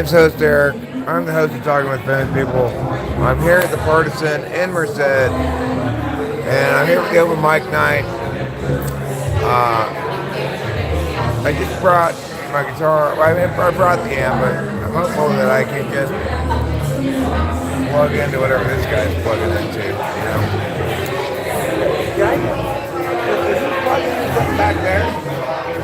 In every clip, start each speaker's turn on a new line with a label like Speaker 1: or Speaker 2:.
Speaker 1: name's Host Eric. I'm the host of Talking with Famous People. I'm here at the Partisan in Merced, and I'm here for the open mic night. I just brought my guitar. Well, I brought the amp, but I'm hopeful that I can just plug into whatever this guy's plugging into. You know. Is this plug into something back there?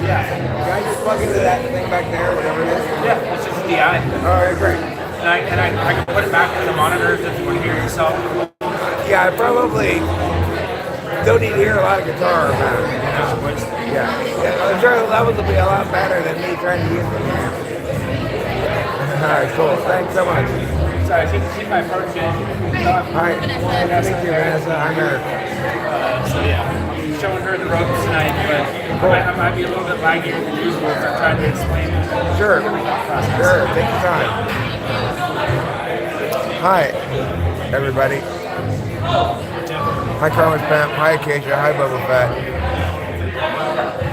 Speaker 2: Yeah.
Speaker 1: Can I just plug into that thing back there, whatever it is?
Speaker 2: Yeah, it's just DI.
Speaker 1: Alright, great.
Speaker 2: And I can put it back in the monitors if you want to hear yourself.
Speaker 1: Yeah, I probably don't need to hear a lot of guitar about it. You know? Yeah. I'm sure the levels will be a lot better than me trying to use them. Alright, cool. Thanks so much.
Speaker 2: Sorry, she's my approach.
Speaker 1: Hi. Nice to meet you, Vanessa. I'm Eric.
Speaker 2: So yeah, I'm showing her the ropes tonight, but I might be a little bit laggier than usual if I'm trying to explain it.
Speaker 1: Sure. Sure. Take your time. Hi, everybody. Hi, Carmen's Pimp. Hi, Acacia. Hi, Bubba Fett.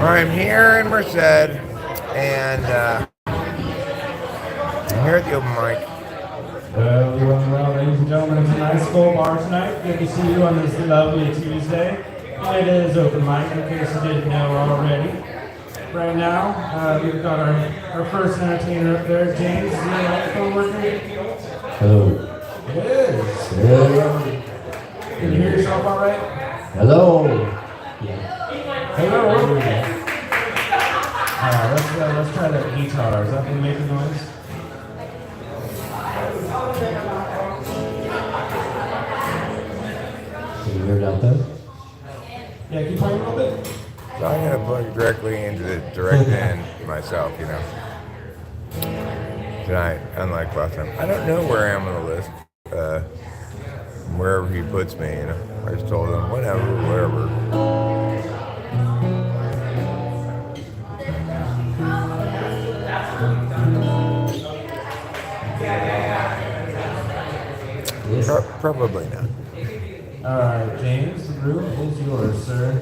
Speaker 1: I'm here in Merced, and I'm here at the open mic.
Speaker 3: Well, ladies and gentlemen, it's a nice full bar tonight. Good to see you on this lovely Tuesday. It is open mic, in case you didn't know already. Right now, we've got our first entertainer up there, James. Is your microphone working?
Speaker 4: Hello.
Speaker 3: It is.
Speaker 4: Hello.
Speaker 3: Can you hear yourself all right?
Speaker 4: Hello.
Speaker 3: Hello. Let's try that guitar. Is that going to make a noise?
Speaker 4: Can you hear it out there?
Speaker 3: Yeah, keep playing a little bit.
Speaker 1: So I'm going to plug directly into the direct end myself, you know. Tonight, unlike last time. I don't know where I am on the list. Wherever he puts me, you know. I just told him, whatever, wherever. Probably not.
Speaker 3: All right, James, the room is yours, sir.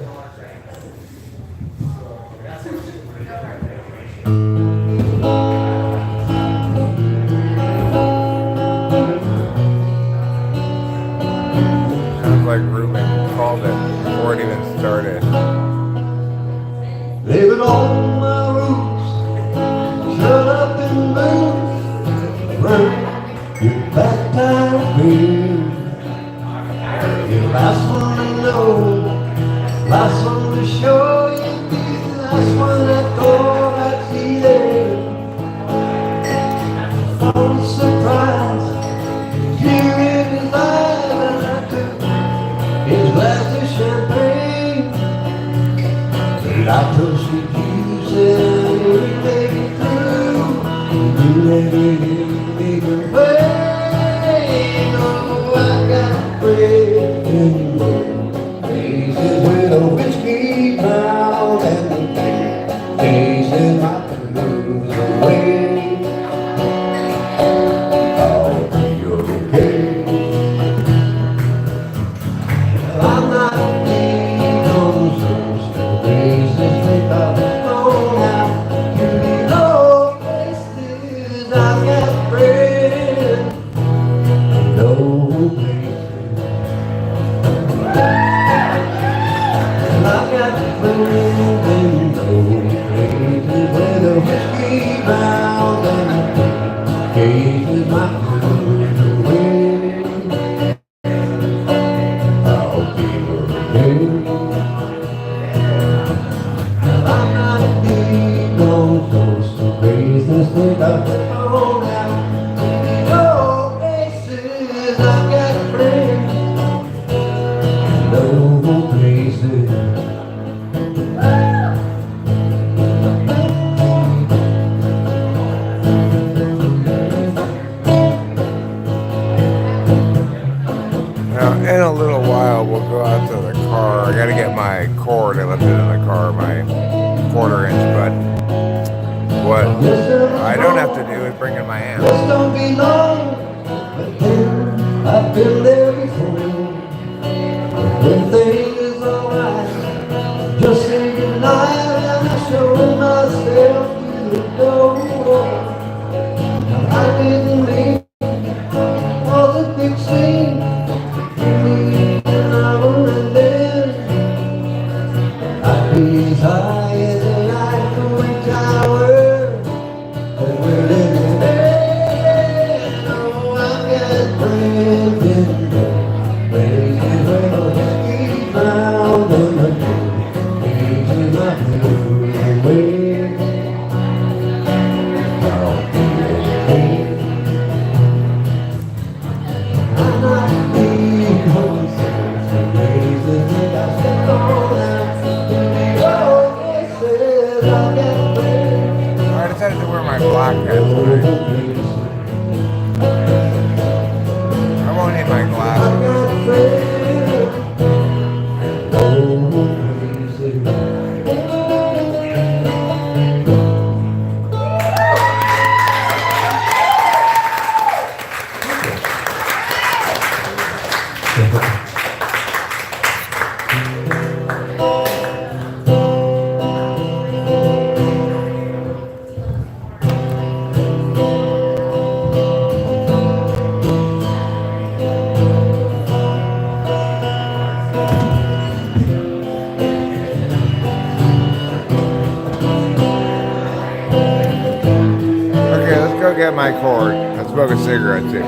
Speaker 1: Sounds like Ruben called it before it even started.
Speaker 4: Living on my roots, shut up in boots, work your back time beer. Your last one to know, last one to show you, last one that thought I'd see there. I'm surprised, here in his life, and I took his glass of champagne. I toast you, said we make it through. You never give me the pain. Oh, I got friends, faces with a whiskey crown and the faces I can lose away. I'll be okay. I'm not big on those places they got thrown out. You know places I've got friends, no places. I've got friends in those places where the whiskey round and the cases might lose away. I'll be okay. I'm not big on those places that I've thrown out. No places I've got friends, no places.
Speaker 1: Now, in a little while, we'll go out to the car. I gotta get my cord. I left it in the car, my 1/4-inch, but what I don't have to do is bring in my amp.
Speaker 4: Just don't be long, but then I've been there before. When things is alright, just say goodnight and I show myself to the door. Now I
Speaker 1: black hat tonight. I won't need my glasses. Okay, let's go get my cord. I'll smoke a cigarette too.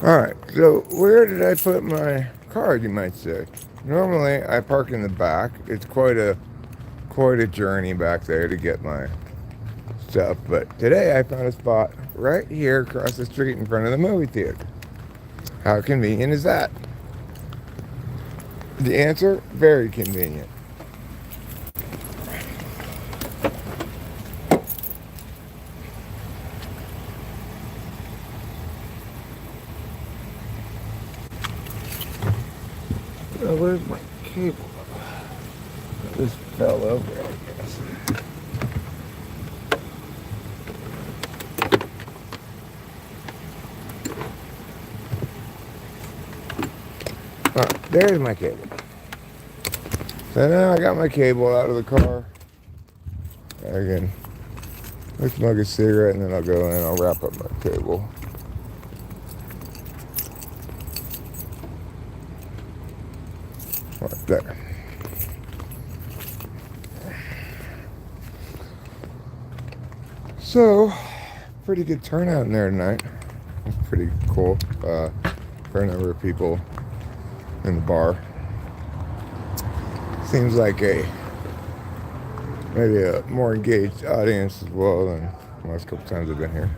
Speaker 1: Alright, so where did I put my car, you might say? Normally I park in the back. It's quite a journey back there to get my stuff, but today I found a spot right here across the street in front of the movie theater. How convenient is that? The answer, very convenient. Oh, where's my cable? This fell over, I guess. There's my cable. So now I got my cable out of the car. Again, let's smoke a cigarette and then I'll go in and I'll wrap up my cable. Right there. So, pretty good turnout in there tonight. It's pretty cool. Fair number of people in the bar. Seems like maybe a more engaged audience as well than the last couple times I've been here.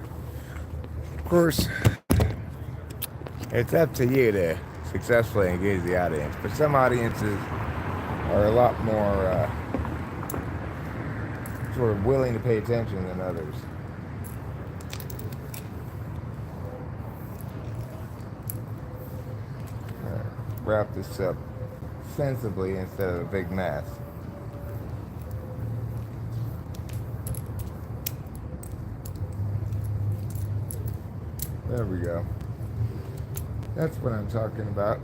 Speaker 1: Of course, it's up to you to successfully engage the audience, but some audiences are a lot more sort of willing to pay attention than others. Wrap this up sensibly instead of a big mess. There we go. That's what I'm talking about.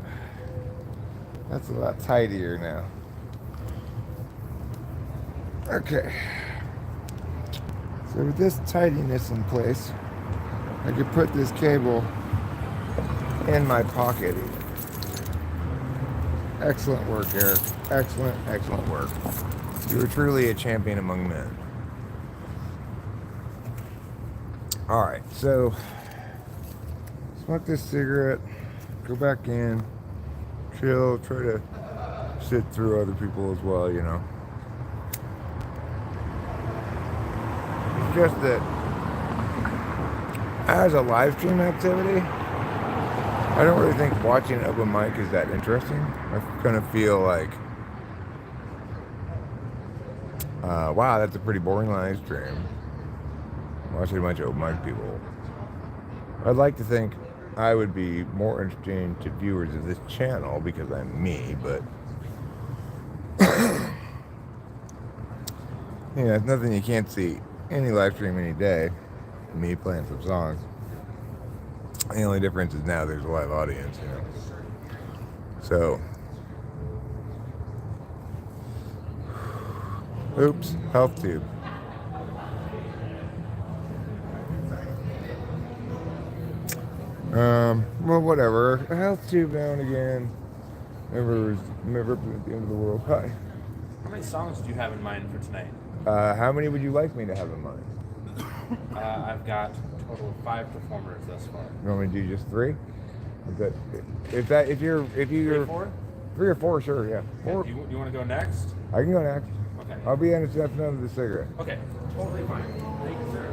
Speaker 1: That's a lot tidier now. Okay. So with this tidiness in place, I could put this cable in my pocket even. Excellent work, Eric. Excellent, excellent work. You are truly a champion among men. Alright, so smoke this cigarette, go back in, chill, try to sit through other people as well, you know. It's just that as a live stream activity, I don't really think watching an open mic is that interesting. I kind of feel like, wow, that's a pretty boring live stream. Watching a bunch of open mic people. I'd like to think I would be more interesting to viewers of this channel because I'm me, but you know, it's nothing you can't see any live stream any day. Me playing some songs. The only difference is now there's a live audience, you know. So, oops, health tube. Well, whatever. A health tube now and again. Never at the end of the world. Hi.
Speaker 2: How many songs do you have in mind for tonight?
Speaker 1: How many would you like me to have in mind?
Speaker 2: I've got a total of 5 performers thus far.
Speaker 1: You want me to do just 3? If you're
Speaker 2: 4?
Speaker 1: 3 or 4, sure, yeah. 4.
Speaker 2: Do you want to go next?
Speaker 1: I can go next.
Speaker 2: Okay.
Speaker 1: I'll be in a step of the cigarette.
Speaker 2: Okay. Totally fine. Thank you, sir.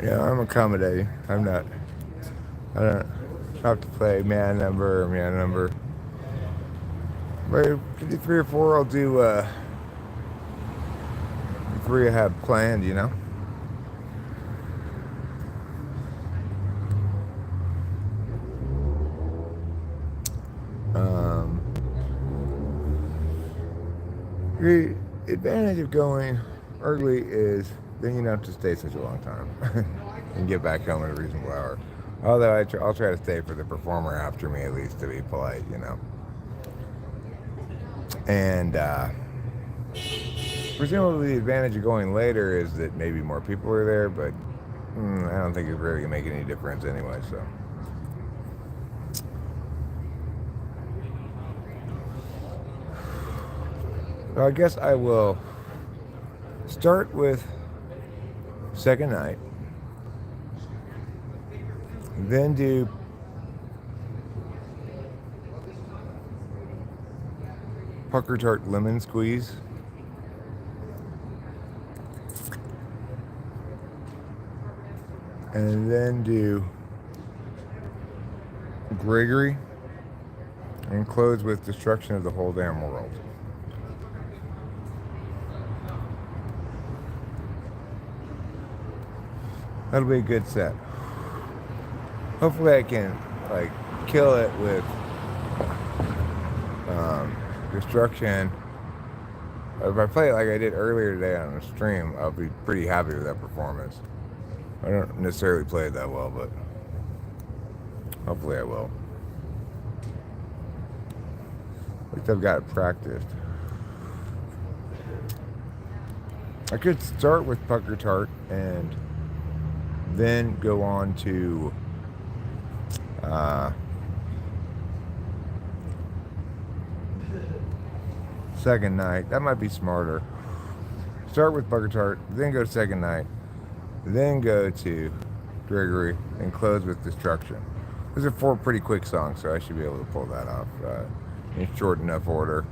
Speaker 1: Yeah, I'm accommodating. I don't have to play man number or man number. But 53 or 4, I'll do 3 I have planned, you know? The advantage of going early is then you don't have to stay such a long time and get back home at a reasonable hour. Although I'll try to stay for the performer after me at least to be polite, you know. And presumably the advantage of going later is that maybe more people are there, but I don't think it's really going to make any difference anyway, so. So I guess I will start with second night, then do pucker tart lemon squeeze, and then do Gregory, and close with destruction of the whole damn world. That'll be a good set. Hopefully I can like kill it with destruction. If I play it like I did earlier today on the stream, I'll be pretty happy with that performance. I don't necessarily play it that well, but hopefully I will. At least I've got it practiced. I could start with pucker tart and then go on to second night. That might be smarter. Start with pucker tart, then go to second night, then go to Gregory, and close with destruction. Those are 4 pretty quick songs, so I should be able to pull that off in short enough order.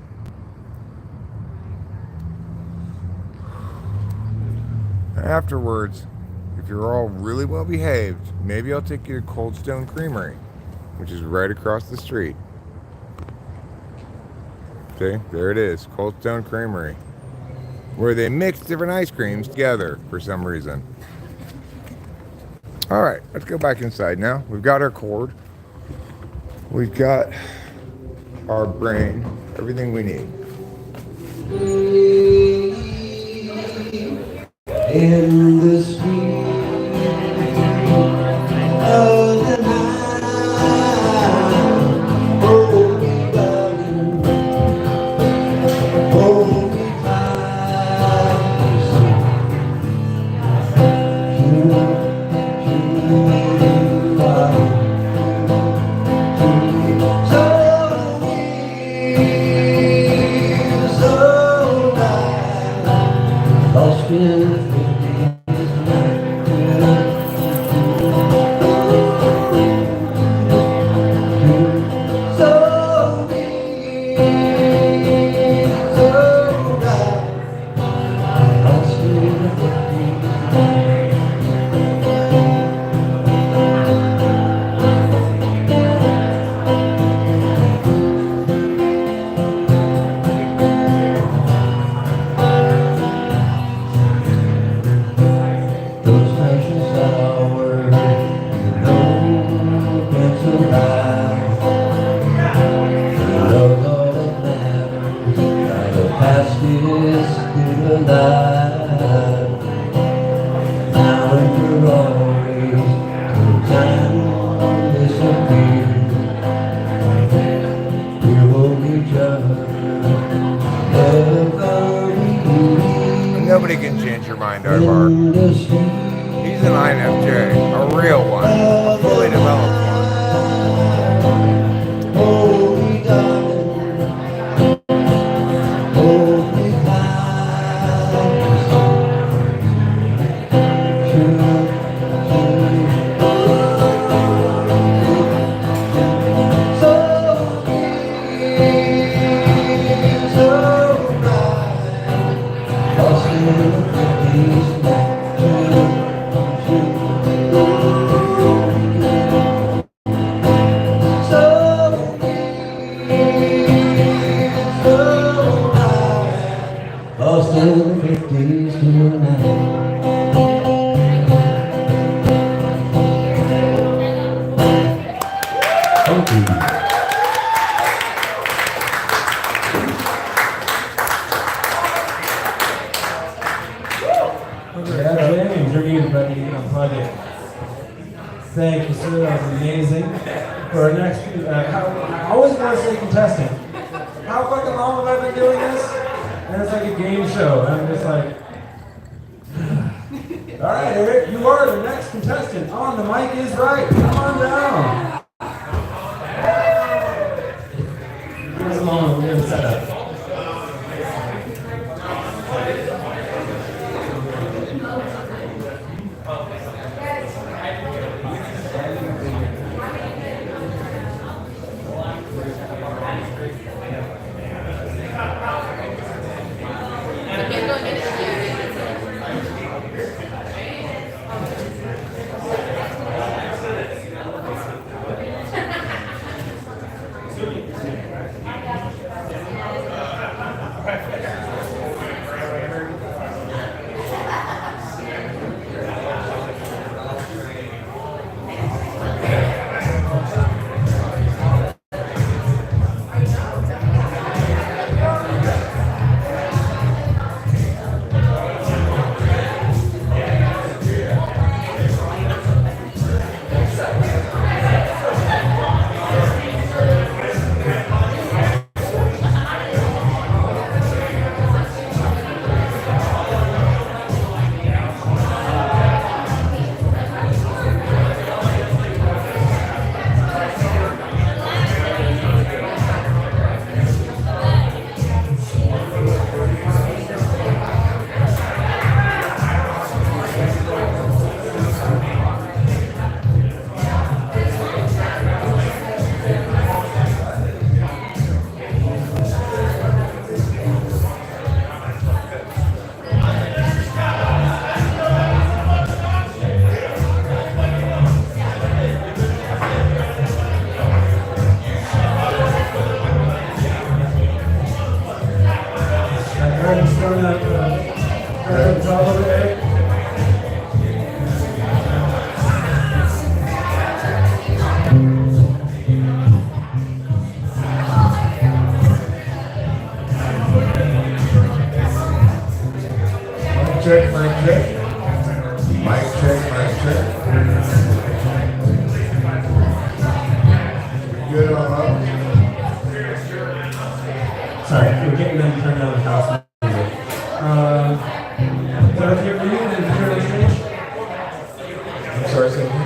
Speaker 1: Afterwards, if you're all really well behaved, maybe I'll take you to Cold Stone Creamery, which is right across the street. Okay, there it is, Cold Stone Creamery, where they mix different ice creams together for some reason. All right, let's go back inside now. We've got our chord. We've got our brain, everything we need.
Speaker 4: In the street of the night, hold me darling, hold me tight. You are so near, so right, lost in
Speaker 1: Nobody can change your mind, Ivar. He's an INFJ, a real one, a fully developed
Speaker 3: Thank you. Yeah, James, you're muted, buddy. You can unplug it. Thank you, sir. That was amazing. For our next, I always want to say contestant. How fucking long have I been doing this? And it's like a game show. And I'm just like, all right, Eric, you are the next contestant on The Mic Is Right. Come on down. Give us a moment. We're going to set up.
Speaker 1: Check, mic check. Mic check, mic check. Good on up.
Speaker 3: Sorry, we're getting them to turn down the house music. Is that okay for you? Did you turn the stage?
Speaker 1: I'm sorry, say again.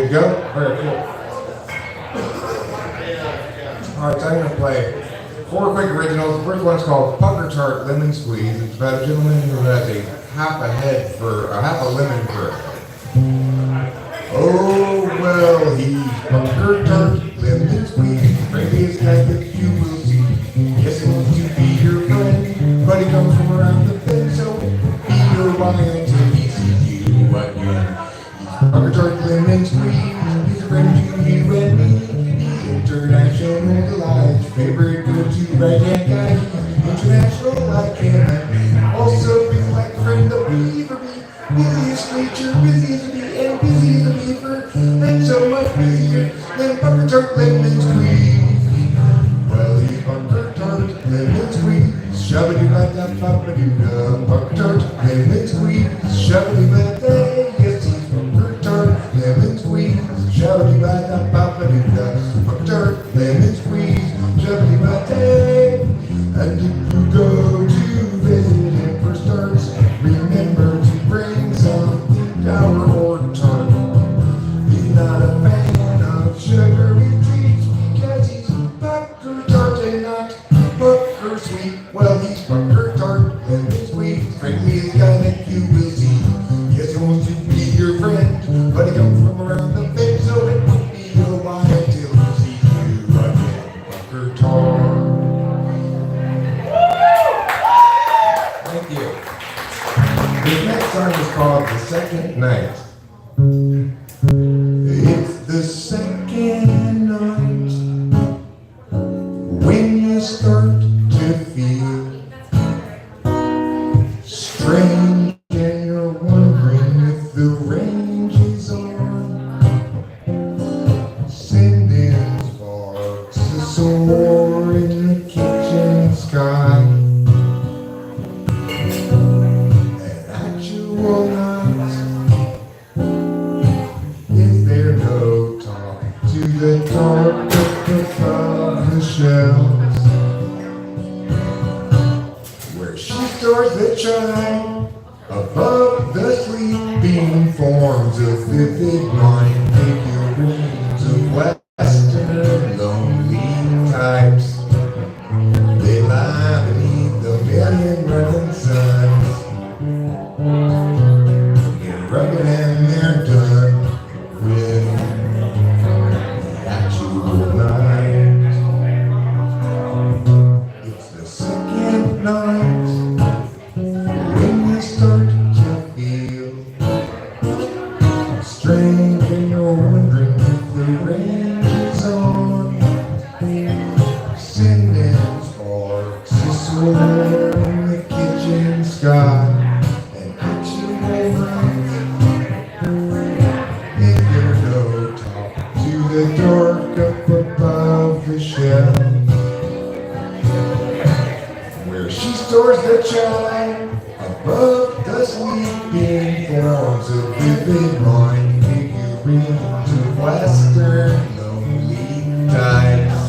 Speaker 1: Go? Alright, cool. Alright, so I'm going to play 4 quick originals. The first one's called Pucker Tart Lemon Squeeze. It's about a gentleman who has a half a lemon for it. Oh, well, he's Pucker Tart Lemon Squeeze. Friendliest guy that you will see. Yes, he wants to be your friend, but he comes from around the bend, so be your wine until he sees you again. Pucker Tart Lemon Squeeze. He's a friend to you and me. He's international delight. Favorite go-to right-hand guy. International like him. Also big like friend of Beaver me. Busiest creature, busy as a bee, and busy as a beaver. And so much busier than Pucker Tart Lemon Squeeze. Well, he's Pucker Tart Lemon Squeeze. Shabba-doo-ba-da-ba-ba-doo-da. Pucker Tart Lemon Squeeze. Shabba-doo-ba-da. Yes, he's Pucker Tart Lemon Squeeze. Shabba-doo-ba-da-ba-ba-doo-da. Pucker Tart Lemon Squeeze. Shabba-doo-ba-da. And if you go to visit him for starts, remember to bring some sour or tart. He's not a fan of sugary treats because he's Pucker Tart and not Pucker Sweet. Well, he's Pucker Tart Lemon Squeeze. Frankly, the guy that you will see. Yes, he wants
Speaker 5: called The Second Night. It's the second night when you start to feel strange and you're wondering if the range is on. Sending sparks to soar in the kitchen sky. An actual night. Is there no talk to the dark above the shelves? Where she stores the chime above the sleeping forms of vivid mind figurines of Western lonely types. They lie beneath the million running suns. They're rugged and they're done with the actual night. It's the second night when you start to feel strange and you're wondering if the range is on. Sending sparks to soar in the kitchen sky. And actual night. Is there no talk to the dark up above the shelf? Where she stores the chime above the sleeping forms of vivid mind figurines of Western lonely types.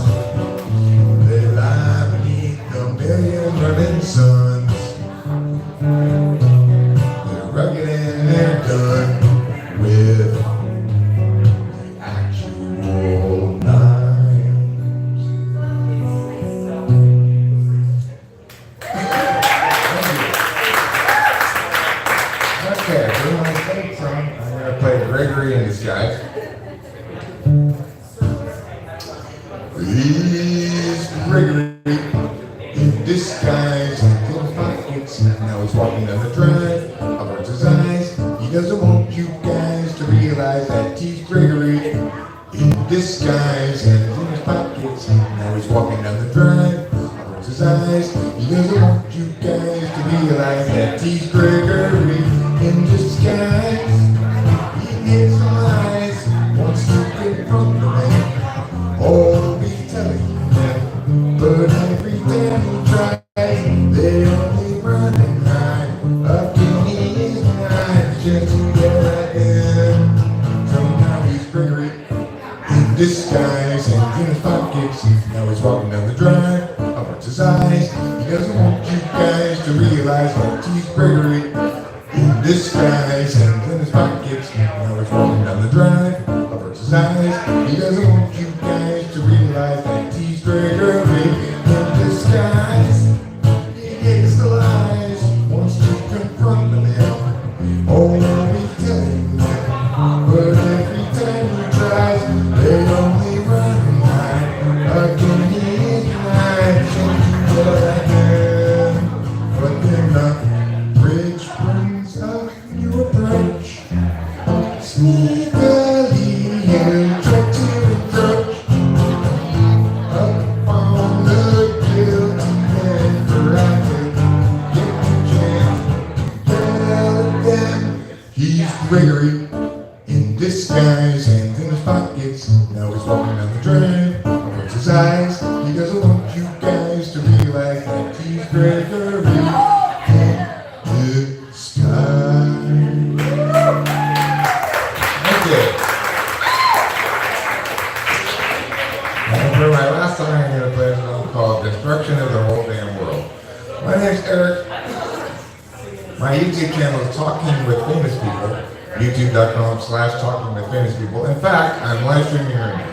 Speaker 5: They lie beneath the million running suns. They're rugged and they're done with the actual night. Okay, for my second song, I'm going to play Gregory in Disguise. He's Gregory in disguise and full of pockets. Now he's walking down the drive, averts his eyes. He doesn't want you guys to realize that he's Gregory in disguise and in his pockets. Now he's walking down the drive, averts his eyes. He doesn't want you guys to realize that he's Gregory in disguise. He gets lies, wants to confront the man. Oh, be telling them, but every time he tries, they only run and hide. Up in his eyes, just to get at him. So now he's Gregory in disguise and in his pockets. Now he's walking down the drive, averts his eyes. He doesn't want you guys to realize that he's Gregory in disguise and in his pockets. Now he's walking down the drive, averts his eyes. He doesn't want you guys to realize that he's Gregory in disguise. He hates the lies, wants to confront the man. Oh, he's telling them, but every time he tries, they only run and hide. Again, he's nice and again. But then the bridge brings up new approach. Sneakily, he'll try to encroach upon the guilty man for I could get the chance to yell at them. He's Gregory in disguise and in his pockets. Now he's walking down the drive, averts his eyes. He doesn't want you guys to realize that he's Gregory in disguise. Okay. And for my last song, I'm going to play a song called Destruction of the Whole Damn World. My name's Eric. My YouTube channel is Talking with Famous People. YouTube.com/talkingwithfamouspeople. In fact, I'm live streaming right now.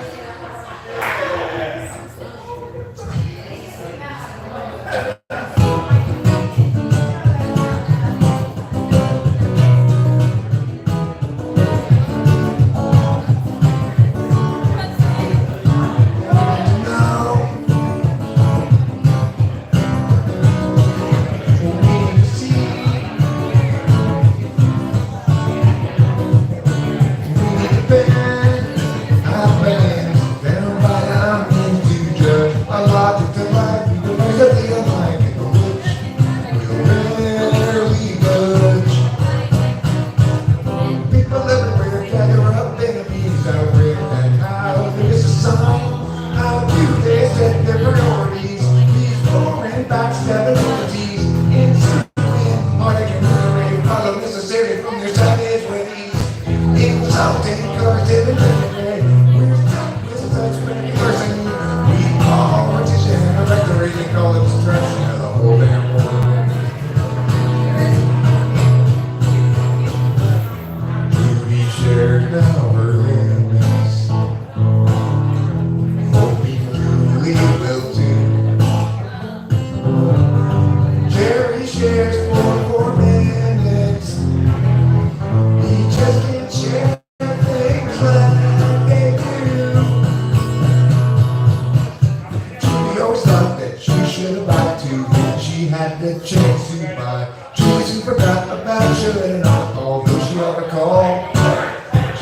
Speaker 5: had the chance to buy. She forgot about shutting off, although she ought to call.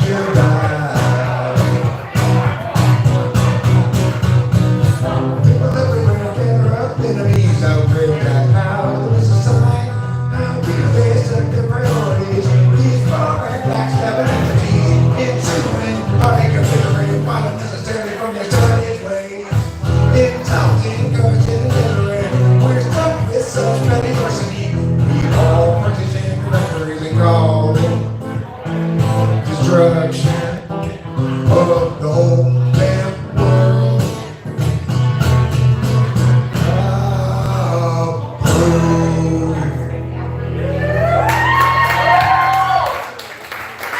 Speaker 5: Should I? People everywhere get her up enemies out great that now. There was a sign, now we face the priorities. These far and backstabbing entities. Insulting, heartache, considering, not necessarily from their started ways. Insulting, encouraging, and liberating. We're stuck with such many diversity. We all partisan directories and call it destruction of the whole damn world.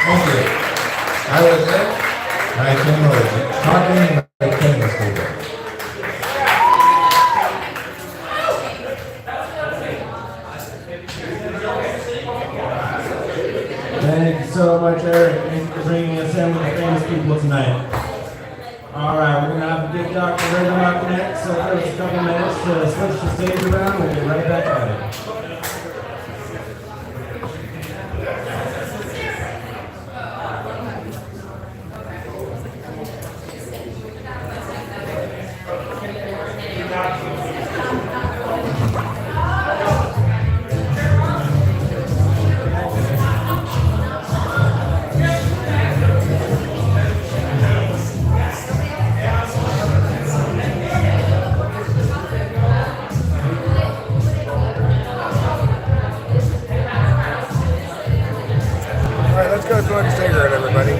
Speaker 5: Thank you. I was there. I came over. Talking like tennis people.
Speaker 3: Thank you so much, Eric. Thank you for bringing us in with the famous people tonight. All right, we're going to have a big Dr. Rhythm up next, so give us a couple minutes to switch the stage around. We'll get right back at it.
Speaker 1: All right, let's go smoke a cigarette, everybody.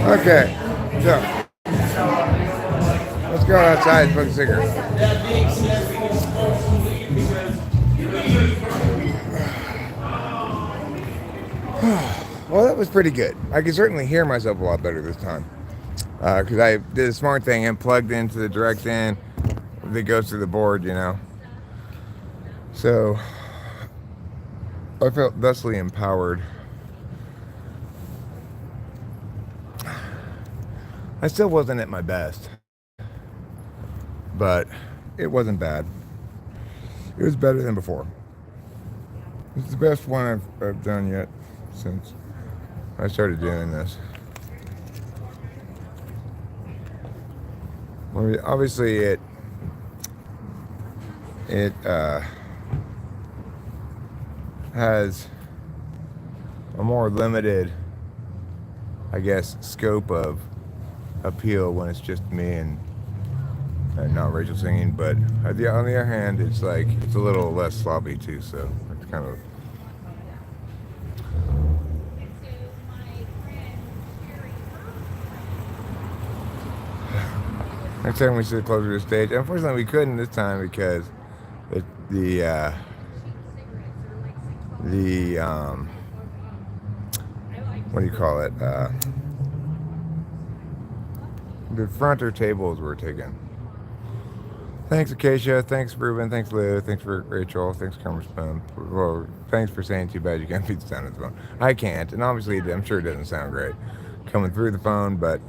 Speaker 1: Okay, so let's go outside and smoke a cigarette. Well, that was pretty good. I can certainly hear myself a lot better this time because I did a smart thing and plugged into the direct in that goes to the board, you know. So I felt thusly empowered. I still wasn't at my best, but it wasn't bad. It was better than before. It's the best one I've done yet since I started doing this. Well, obviously it has a more limited, I guess, scope of appeal when it's just me and not Rachel singing, but on the other hand, it's like it's a little less sloppy too, so it's kind of next time we sit closer to the stage. Unfortunately, we couldn't this time because the what do you call it? The fronter tables were taken. Thanks, Acacia. Thanks, Ruben. Thanks, Lou. Thanks for Rachel. Thanks, Spoon. Well, thanks for saying too bad you can't beat the sound of the phone. I can't, and obviously I'm sure it doesn't sound great coming through the phone, but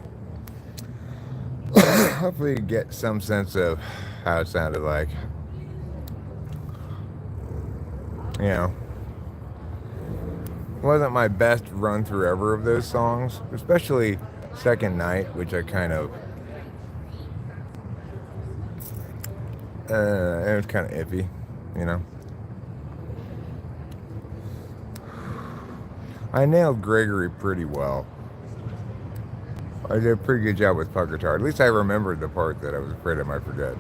Speaker 1: hopefully you get some sense of how it sounded like. You know, it wasn't my best run through ever of those songs, especially Second Night, which I kind of it was kind of iffy, you know. I nailed Gregory pretty well. I did a pretty good job with Puck Guitar. At least I remembered the part that I was afraid I might forget.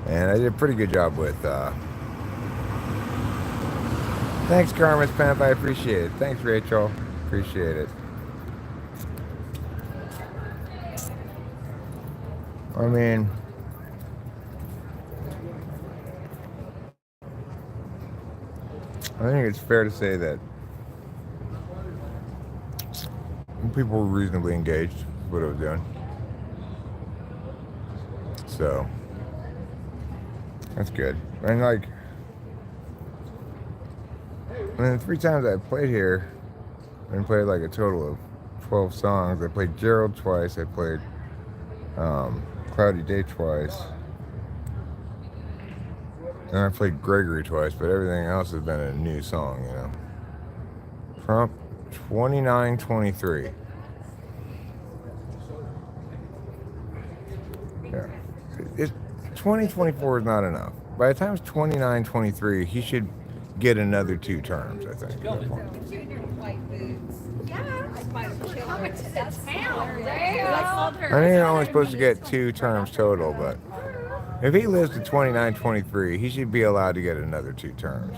Speaker 1: And I did a pretty good job with thanks, Karma's Pimp. I appreciate it. Thanks, Rachel. Appreciate it. I mean, I think it's fair to say that people were reasonably engaged with what I was doing. So that's good. And like, the 3 times I played here, I played like a total of 12 songs. I played Gerald twice. I played Cloudy Day twice. And I played Gregory twice, but everything else has been a new song, you know. Trump 2923. Yeah. 2024 is not enough. By the time it's 2923, he should get another 2 terms, I think.
Speaker 6: You and your white boots. Yeah, I might have coming to the town. I
Speaker 1: think you're only supposed to get 2 terms total, but if he lives to 2923, he should be allowed to get another 2 terms.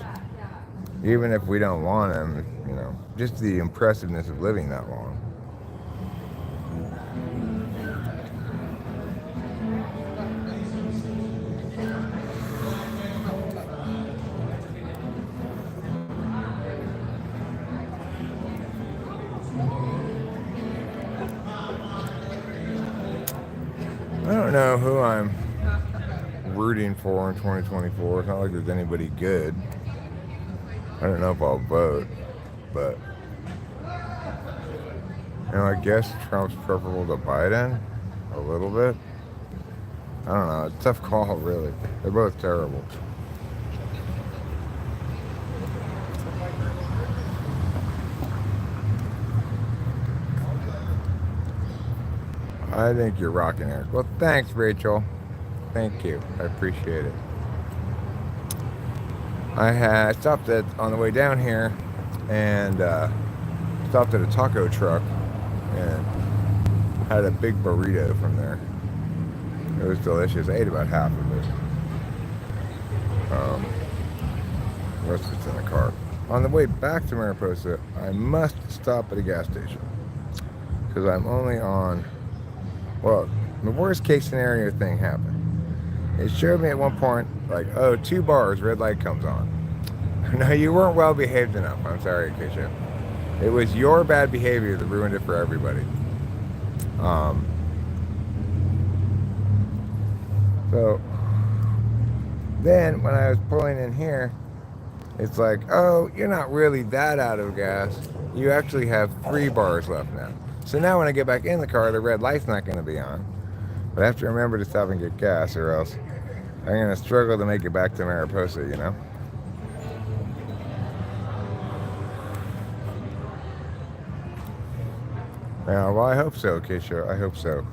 Speaker 1: Even if we don't want him, you know, just the impressiveness of living that long. I don't know who I'm rooting for in 2024. It's not like there's anybody good. I don't know if I'll vote, but you know, I guess Trump's preferable to Biden a little bit. I don't know. It's a tough call, really. They're both terrible. I think you're rocking, Eric. Well, thanks, Rachel. Thank you. I appreciate it. I had stopped on the way down here and stopped at a taco truck and had a big burrito from there. It was delicious. I ate about half of it. The rest of it's in the car. On the way back to Mariposa, I must stop at a gas station because I'm only on. Well, the worst case scenario thing happened. It showed me at one point, like, oh, 2 bars, red light comes on. No, you weren't well behaved enough. I'm sorry, Keisha. It was your bad behavior that ruined it for everybody. So, then when I was pulling in here, it's like, oh, you're not really that out of gas. You actually have 3 bars left now. So now when I get back in the car, the red light's not going to be on. But I have to remember to stop and get gas or else I'm going to struggle to make it back to Mariposa, you know? Yeah, well, I hope so, Keisha. I hope so.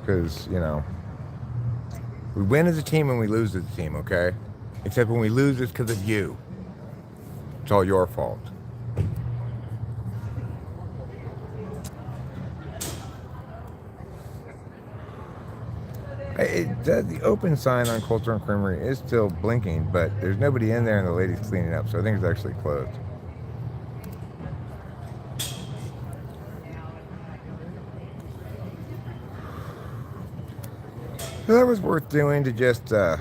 Speaker 1: Because, you know, we win as a team and we lose as a team, okay? Except when we lose, it's because of you. It's all your fault. The open sign on Culture and Creamery is still blinking, but there's nobody in there and the lady's cleaning up, so I think it's actually closed. So that was worth doing to just, you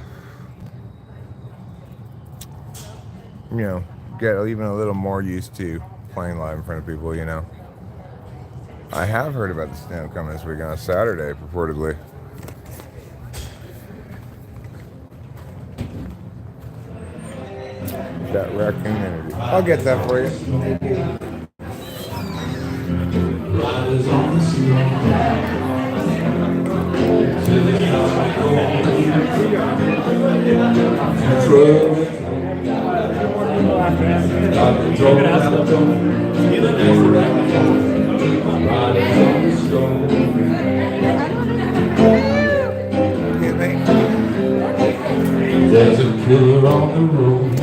Speaker 1: know, get even a little more used to playing live in front of people, you know. I have heard about the snow coming this week on Saturday, purportedly. That raccoon energy. I'll get that for you.
Speaker 4: Riders on the sea. There's a killer on the road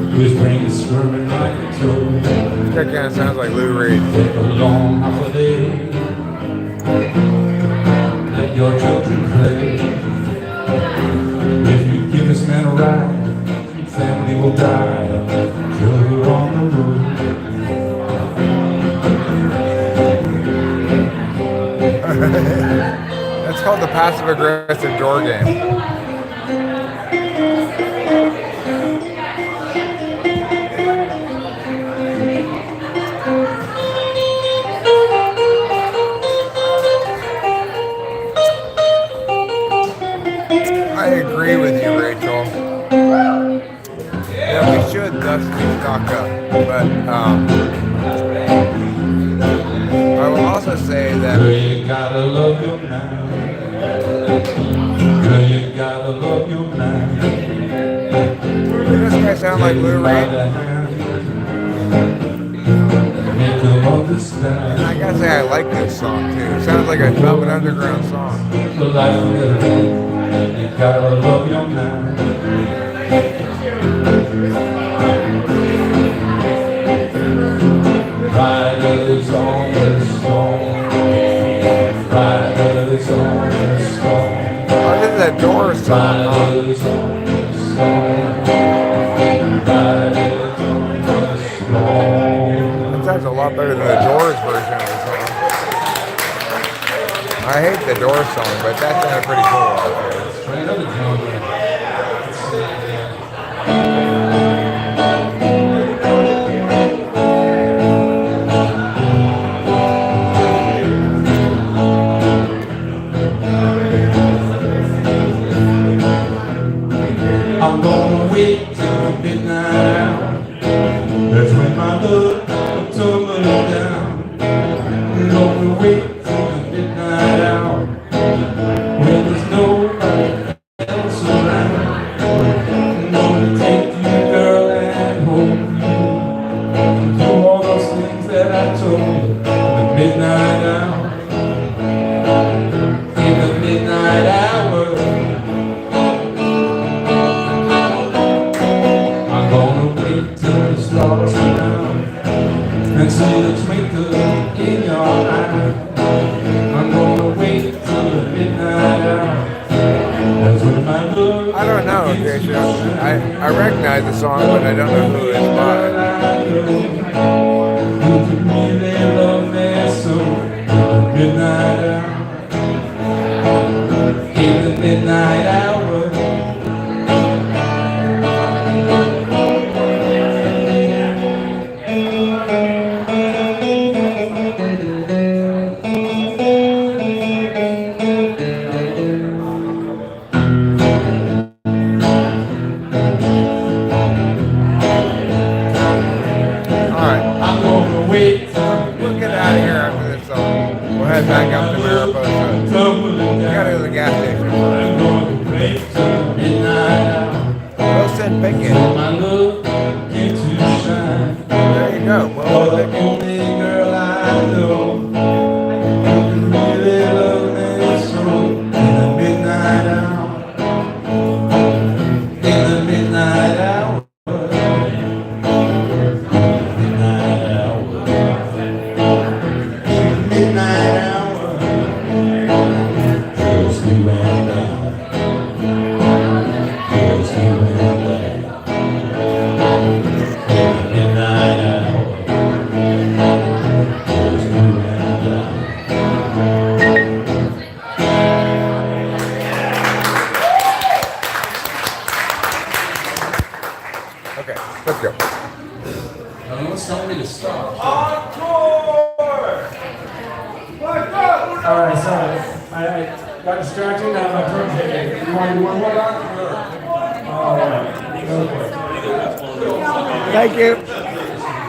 Speaker 4: who's bringing squirming like a toad.
Speaker 1: That kind of sounds like Lou Reed.
Speaker 4: Take a long holiday, let your children play. If you give this man a ride, family will die. Killer on the road.
Speaker 1: That's called the passive-aggressive door game. I agree with you, Rachel. Yeah, we should thusly stock up, but I will also say that
Speaker 3: Girl, you gotta love your man. Girl, you gotta love your man.
Speaker 1: does this guy sound like Lou Reed?
Speaker 3: Make them understand.
Speaker 1: And I gotta say I like this song too. It sounds like a Velvet Underground song.
Speaker 3: The life of living, you gotta love your man. Riders on the storm. Riders on the storm.
Speaker 1: Oh, this is a Doors song.
Speaker 3: Riders on the storm. Riders on the storm.
Speaker 1: That sounds a lot better than the Doors version of the song. I hate the Doors song, but that sounded pretty cool out there.
Speaker 3: Straight up the jungle. I'm gonna wait till midnight hour. That's when my love will tumble down. I'm gonna wait till the midnight hour when there's nobody else around. I'm gonna take you, girl, and hold you. Do all those things that I told you in the midnight hour. In the midnight hour. I'm gonna wait till the stars come down and see the twinkle in your eye. I'm gonna wait till the midnight hour. That's when my love.
Speaker 1: I don't know, Jason. I recognize the song, but I don't know who it's by.
Speaker 3: You can really love me so in the midnight hour. In the midnight hour.
Speaker 1: Back up to Mariposa. We gotta go to the gas station. We'll send Pickett. There you go. Well,
Speaker 3: the only girl I know who can really love me so in the midnight hour. In the midnight hour. Midnight hour. In the midnight hour.
Speaker 1: okay, let's go.
Speaker 3: Let's tell me to stop.
Speaker 2: Alright, sorry. I got distracted. Now my throat shaking. You want one more rock? Alright. Okay.
Speaker 1: Thank you.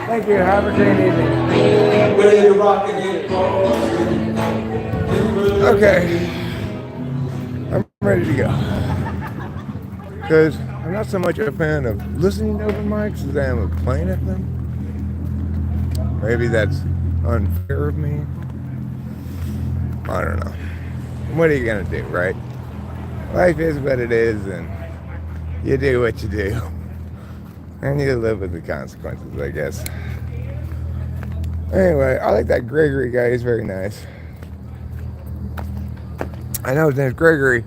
Speaker 1: Thank you. Have a great evening.
Speaker 3: Ready to rock and hit.
Speaker 1: Okay. I'm ready to go. Because I'm not so much a fan of listening to open mics as I am of playing at them. Maybe that's unfair of me. I don't know. What are you going to do, right? Life is what it is, and you do what you do. And you live with the consequences, I guess. Anyway, I like that Gregory guy. He's very nice. I know his name's Gregory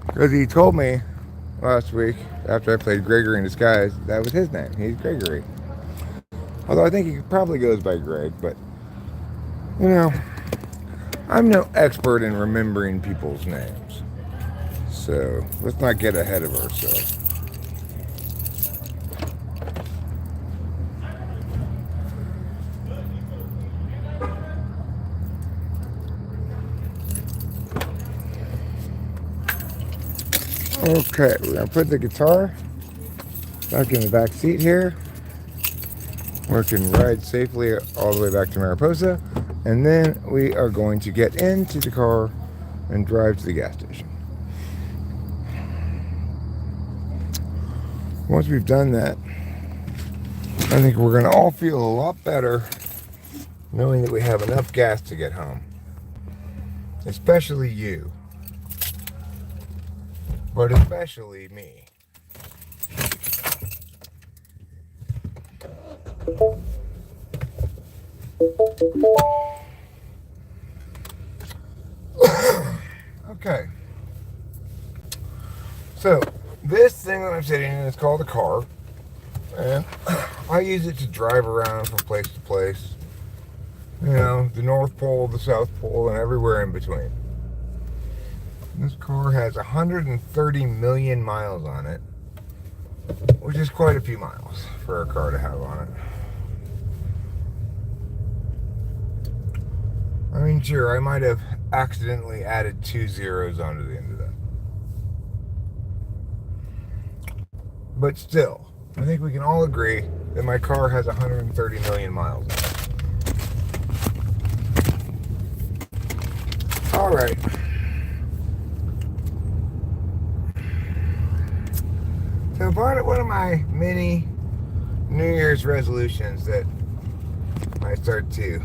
Speaker 1: because he told me last week after I played Gregory in Disguise that was his name. He's Gregory. Although I think he probably goes by Greg, but you know, I'm no expert in remembering people's names. So let's not get ahead of ourselves. Okay, we're gonna put the guitar back in the back seat here. We can ride safely all the way back to Mariposa, and then we are going to get into the car and drive to the gas station. Once we've done that, I think we're going to all feel a lot better knowing that we have enough gas to get home. Especially you. But especially me. Okay. So, this thing that I'm sitting in is called a car. And I use it to drive around from place to place. You know, the North Pole, the South Pole, and everywhere in between. This car has 130 million miles on it, which is quite a few miles for a car to have on it. I mean, sure, I might have accidentally added 2 zeros onto the end of that. But still, I think we can all agree that my car has 130 million miles on it. Alright. So one of my many New Year's resolutions that I start to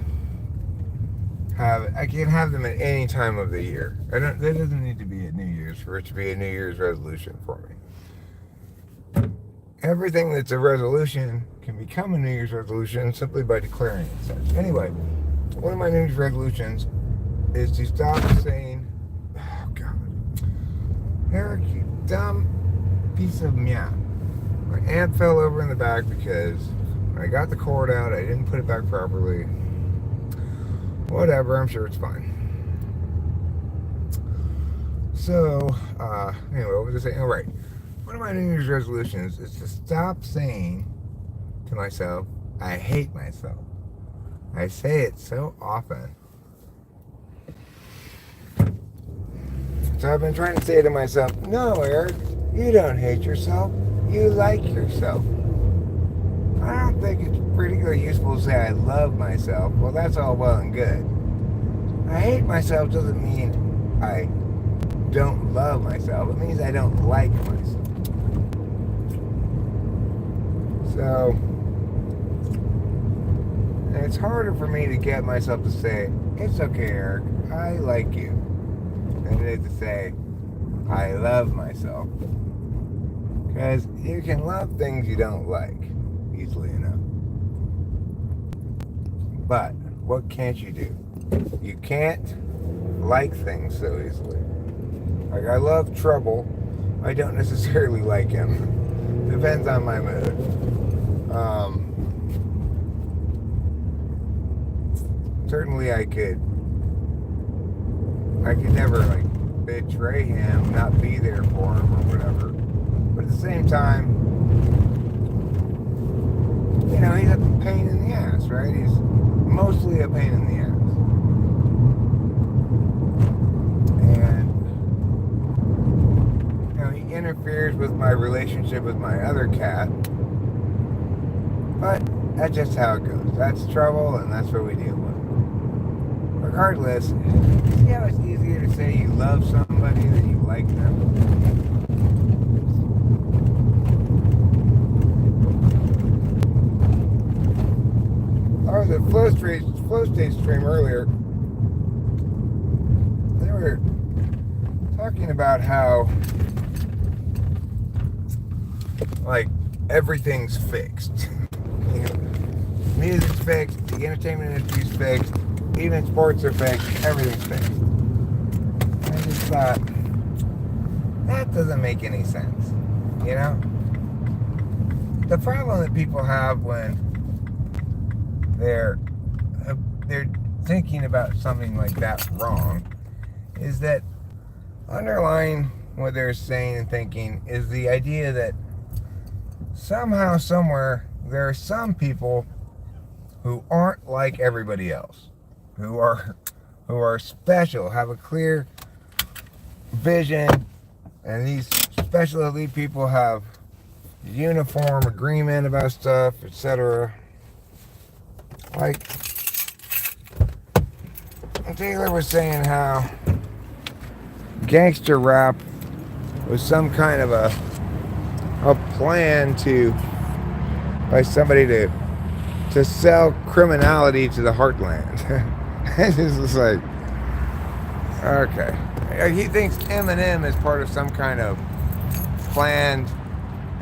Speaker 1: have, I can have them at any time of the year. That doesn't need to be at New Year's for it to be a New Year's resolution for me. Everything that's a resolution can become a New Year's resolution simply by declaring it such. Anyway, one of my New Year's resolutions is to stop saying, oh God, Eric, you dumb piece of meow. My amp fell over in the back because when I got the cord out, I didn't put it back properly. Whatever, I'm sure it's fine. So, anyway, what was I saying? Oh, right. One of my New Year's resolutions is to stop saying to myself, I hate myself. I say it so often. So I've been trying to say to myself, no, Eric, you don't hate yourself. You like yourself. I don't think it's particularly useful to say I love myself. Well, that's all well and good. I hate myself doesn't mean I don't love myself. It means I don't like myself. So, and it's harder for me to get myself to say, it's okay, Eric, I like you, than it is to say, I love myself. Because you can love things you don't like, easily enough. But, what can't you do? You can't like things so easily. Like, I love Trouble. I don't necessarily like him. Depends on my mood. Certainly I could never, like, betray him, not be there for him or whatever. But at the same time, you know, he's a pain in the ass, right? He's mostly a pain in the ass. And, you know, he interferes with my relationship with my other cat. But that's just how it goes. That's Trouble, and that's what we deal with. Regardless, see how it's easier to say you love somebody than you like them? I was at Flow State stream earlier. They were talking about how, like, everything's fixed. You know, music's fixed, the entertainment industry's fixed, even sports are fixed, everything's fixed. I just thought, that doesn't make any sense, you know? The problem that people have when they're thinking about something like that wrong is that underlying what they're saying and thinking is the idea that somehow, somewhere, there are some people who aren't like everybody else, who are special, have a clear vision, And these special elite people have uniform agreement about stuff, etc. Like Taylor was saying how gangster rap was some kind of a plan by somebody to sell criminality to the heartland. It's just like, okay. He thinks Eminem is part of some kind of planned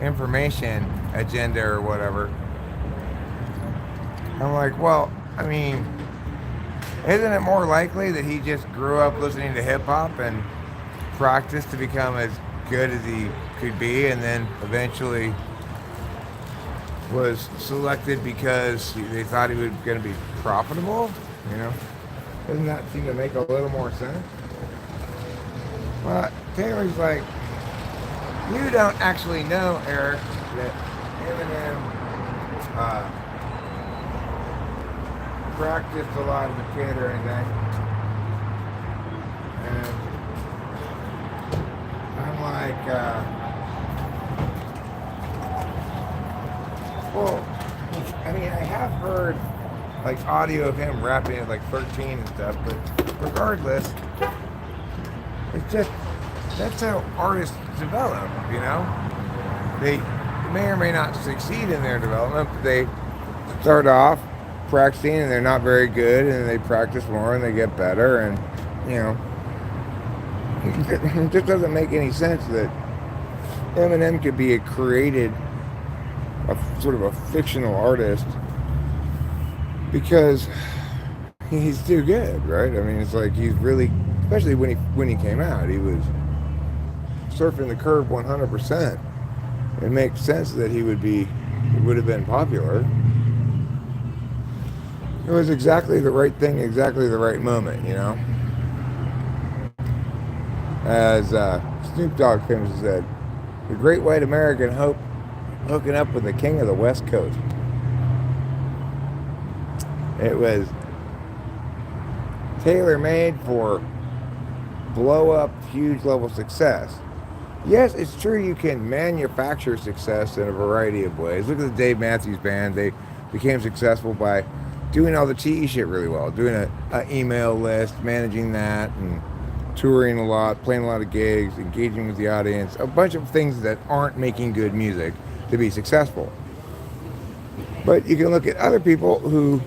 Speaker 1: information agenda or whatever. I'm like, well, I mean, isn't it more likely that he just grew up listening to hip hop and practiced to become as good as he could be, and then eventually was selected because they thought he was going to be profitable? You know, doesn't that seem to make a little more sense? But Taylor's like, you don't actually know, Eric, that Eminem practiced a lot of the kid or anything. And I'm like, well, I mean, I have heard like audio of him rapping at like 13 and stuff, but regardless, it's just, that's how artists develop, you know? They may or may not succeed in their development, but they start off practicing and they're not very good, and they practice more and they get better, and, you know, it just doesn't make any sense that Eminem could be a sort of a fictional artist because he's too good, right? I mean, it's like he's really, especially when he came out, he was surfing the curve 100%. It makes sense that he would have been popular. It was exactly the right thing, exactly the right moment, you know? As Snoop Dogg famously said, the great white American hooking up with the king of the West Coast. It was tailor-made for blow-up, huge level success. Yes, it's true you can manufacture success in a variety of ways. Look at the Dave Matthews Band. They became successful by doing all the TE shit really well, doing an email list, managing that, and touring a lot, playing a lot of gigs, engaging with the audience, a bunch of things that aren't making good music to be successful. But you can look at other people who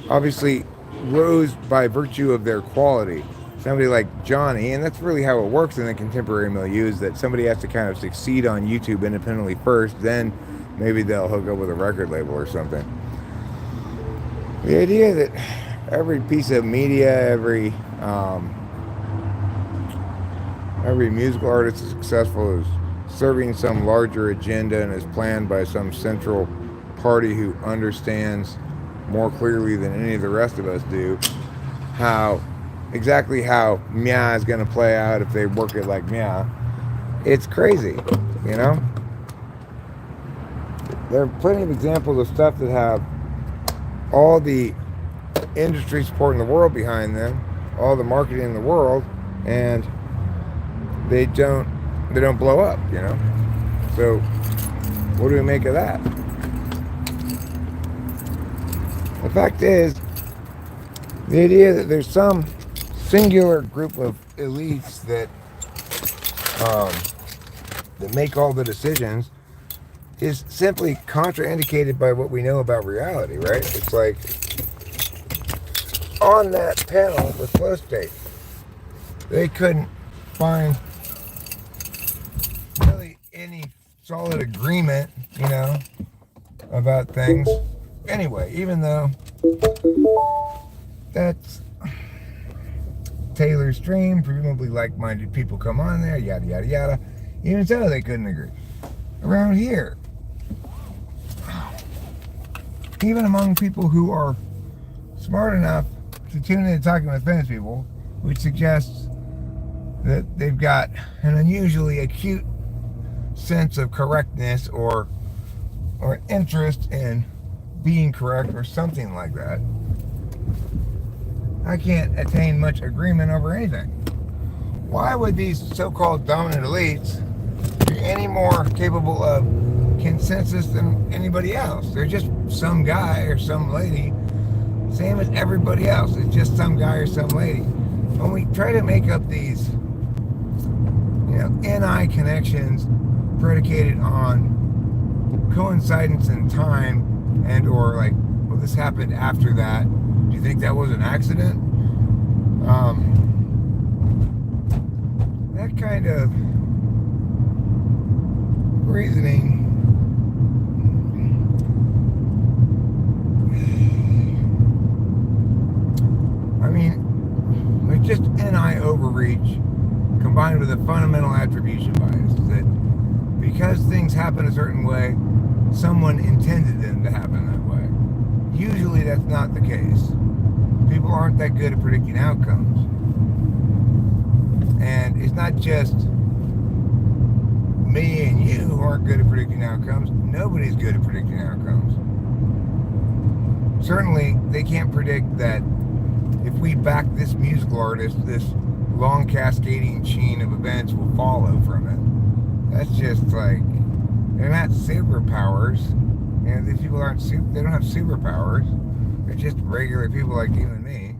Speaker 1: obviously rose by virtue of their quality. Somebody like Johnny, and that's really how it works in the contemporary milieu, is that somebody has to kind of succeed on YouTube independently first, then maybe they'll hook up with a record label or something. The idea that every piece of media, every musical artist is successful is serving some larger agenda and is planned by some central party who understands more clearly than any of the rest of us do exactly how Mia is going to play out if they work it like Mia. It's crazy, you know? There are plenty of examples of stuff that have all the industry support in the world behind them, all the marketing in the world, and they don't blow up, you know? So what do we make of that? The fact is, the idea that there's some singular group of elites that make all the decisions is simply contraindicated by what we know about reality, right? It's like on that panel for flow state, they couldn't find really any solid agreement, you know, about things. Anyway, even though that's Taylor's stream, presumably like-minded people come on there, yada, yada, yada. Even so, they couldn't agree. Around here, even among people who are smart enough to tune in to Talking with Famous People, which suggests that they've got an unusually acute sense of correctness or an interest in being correct or something like that, I can't attain much agreement over anything. why would these so-called dominant elites be any more capable of consensus than anybody else? They're just some guy or some lady, same as everybody else. It's just some guy or some lady. When we try to make up these, NI connections predicated on coincidence in time and or like, well, this happened after that. Do you think that was an accident? That kind of reasoning with just NI overreach combined with a fundamental attribution bias that because things happen a certain way, someone intended them to happen that way. Usually that's not the case. People aren't that good at predicting outcomes. And it's not just me and you who aren't good at predicting outcomes. Nobody's good at predicting outcomes. Certainly, they can't predict that if we back this musical artist, this long cascading chain of events will follow from it. That's just like, they're not superpowers. These people they don't have superpowers. They're just regular people like you and me.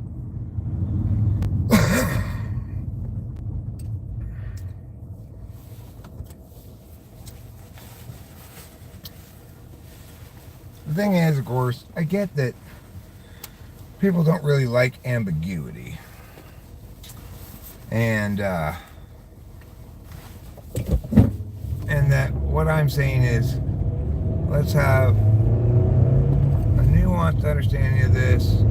Speaker 1: The thing is, of course, I get that people don't really like ambiguity. And that what I'm saying is, let's have a nuanced understanding of this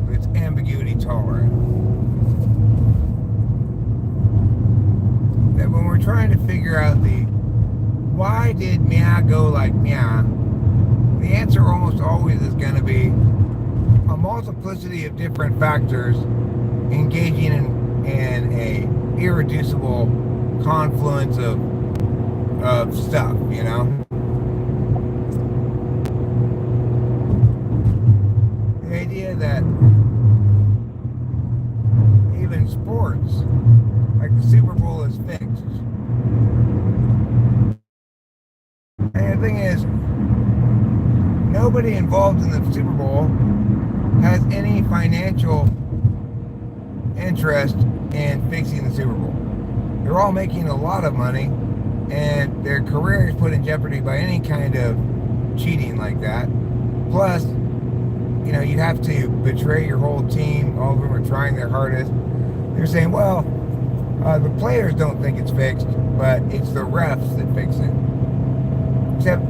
Speaker 1: that's ambiguity tolerant. That when we're trying to figure out why did meow go like meow, the answer almost always is going to be a multiplicity of different factors engaging in a irreducible confluence of stuff, The idea that even sports, like the Super Bowl, is fixed. And the thing is, nobody involved in the Super Bowl has any financial interest in fixing the Super Bowl. They're all making a lot of money, and their career is put in jeopardy by any kind of cheating like that. Plus, you'd have to betray your whole team. All of them are trying their hardest. They're saying, well, the players don't think it's fixed, but it's the refs that fix it. Except,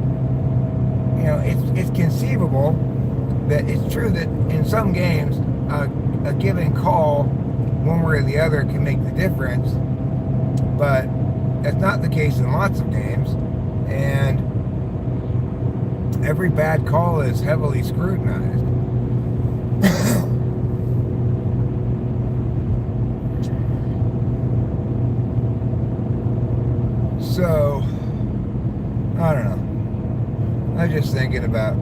Speaker 1: it's conceivable that it's true that in some games, a given call, one way or the other, can make the difference, but that's not the case in lots of games, and every bad call is heavily scrutinized. So, I don't know. I'm just thinking about,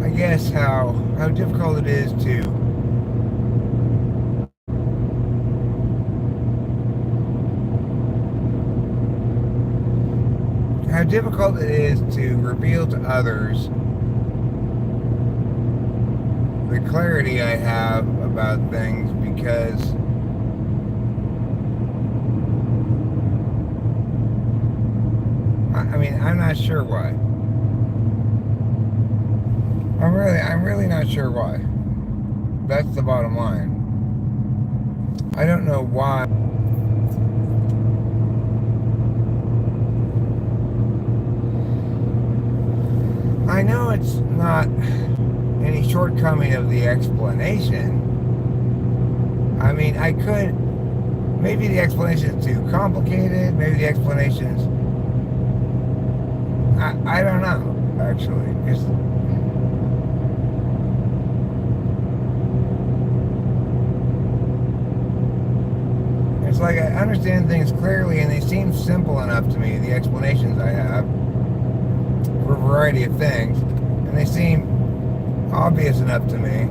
Speaker 1: I guess how difficult it is to reveal to others the clarity I have about things, because I'm not sure why. I'm really not sure why. That's the bottom line. I don't know why. I know it's not any shortcoming of the explanation. Maybe the explanation is too complicated, maybe the explanation's, I don't know, actually. It's like I understand things clearly and they seem simple enough to me, the explanations I have, for a variety of things, and they seem obvious enough to me.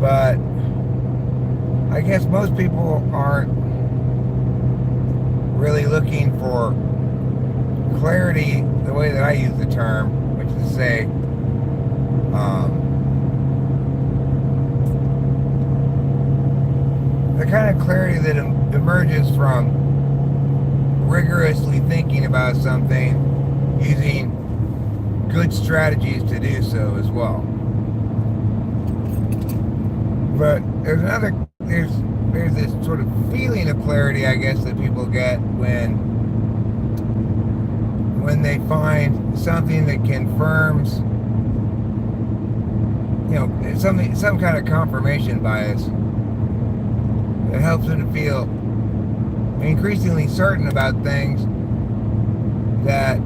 Speaker 1: But I guess most people aren't really looking for clarity the way that I use the term, which is to say, the kind of clarity that emerges from rigorously thinking about something using good strategies to do so as well. But there's this sort of feeling of clarity, I guess, that people get when they find something that confirms, some kind of confirmation bias that helps them to feel increasingly certain about things that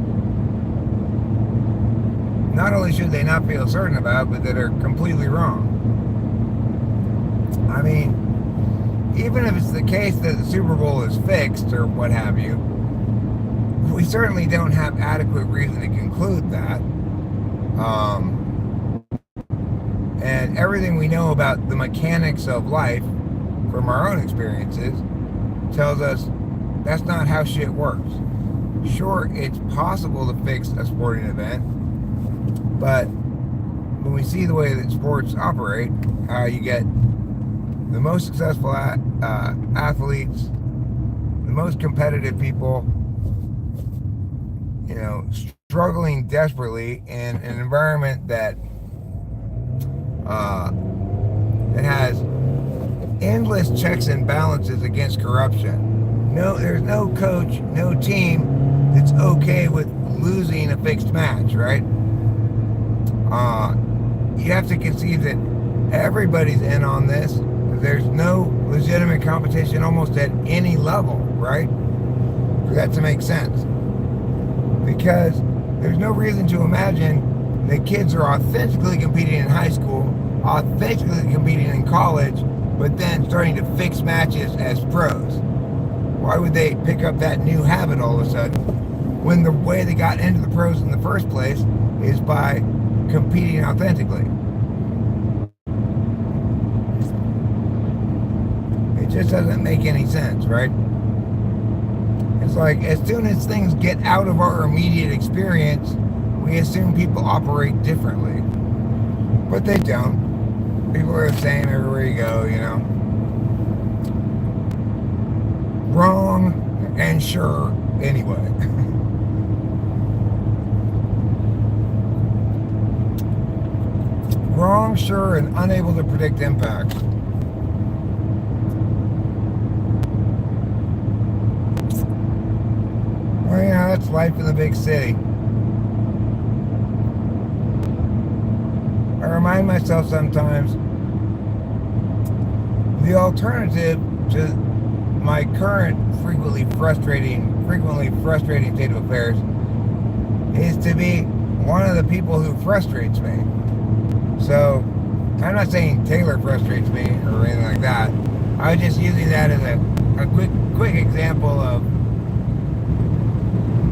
Speaker 1: not only should they not feel certain about, but that are completely wrong. I mean, even if it's the case that the Super Bowl is fixed or what have you, we certainly don't have adequate reason to conclude that. And everything we know about the mechanics of life from our own experiences tells us that's not how shit works. Sure, it's possible to fix a sporting event, but when we see the way that sports operate, how you get the most successful athletes, the most competitive people, struggling desperately in an environment that has endless checks and balances against corruption. No, there's no coach, no team that's okay with losing a fixed match, right? You have to concede that everybody's in on this. There's no legitimate competition almost at any level, right? For that to make sense. Because there's no reason to imagine that kids are authentically competing in high school, authentically competing in college, but then starting to fix matches as pros. Why would they pick up that new habit all of a sudden when the way they got into the pros in the first place is by competing authentically? It just doesn't make any sense, right? It's like as soon as things get out of our immediate experience, we assume people operate differently. But they don't. People are the same everywhere you go, Wrong and sure anyway. Wrong, sure, and unable to predict impact. Well, that's life in the big city. I remind myself sometimes the alternative to my current frequently frustrating state of affairs is to be one of the people who frustrates me. So I'm not saying Taylor frustrates me or anything like that. I was just using that as a quick example of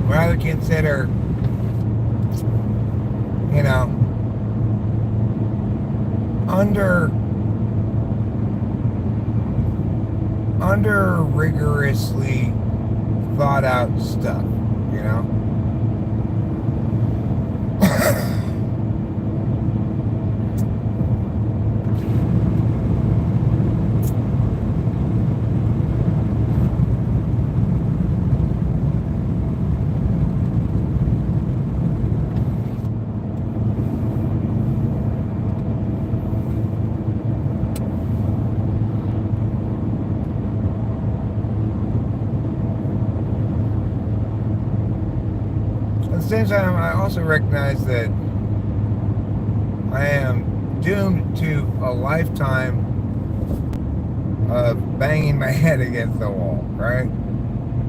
Speaker 1: what I would consider, under rigorously thought out stuff, At the same time, I also recognize that I am doomed to a lifetime of banging my head against the wall, right?